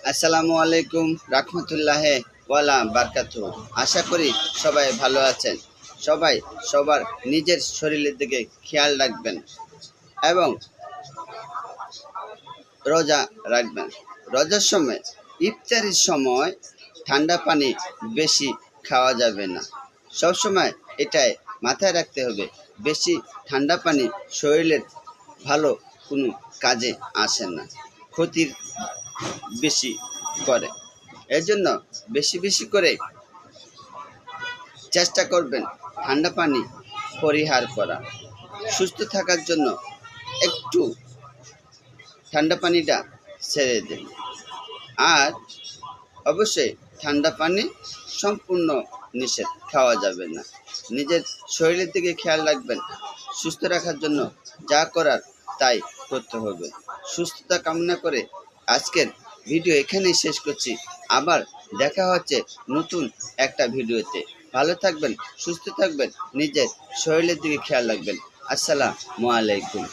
আসসালামু আলাইকুম রাহমাতুল্লাহি ওয়ালা বারাকাতুহু। আশা করি সবাই ভালো আছেন। সবাই সবার নিজের শরীরের দিকে খেয়াল রাখবেন এবং রোজা রাখবেন। রোজার সময় ইফতারির সময় ঠান্ডা পানি বেশি খাওয়া যাবে না। সবসময় এটাই মাথায় রাখতে হবে। বেশি ঠান্ডা পানি শরীরের ভালো কোনো কাজে আসে না, ক্ষতির বেশি করে। এজন্য বেশি বেশি করে চেষ্টা করবেন ঠান্ডা পানি পরিহার করা। সুস্থ থাকার জন্য একটু ঠান্ডা পানিটা ছেড়ে দিন। আর অবশ্যই ঠান্ডা পানি সম্পূর্ণ নিষেধ, খাওয়া যাবে না। নিজের শরীরের দিকে খেয়াল রাখবেন। সুস্থ রাখার জন্য যা করার তাই করতে হবে। সুস্থতা কামনা করে আজকের ভিডিও এখানেই শেষ করছি। আবার দেখা হচ্ছে নতুন একটা ভিডিওতে। ভালো থাকবেন, সুস্থ থাকবেন, নিজের শরীরের দিকে খেয়াল রাখবেন। আসসালামু আলাইকুম।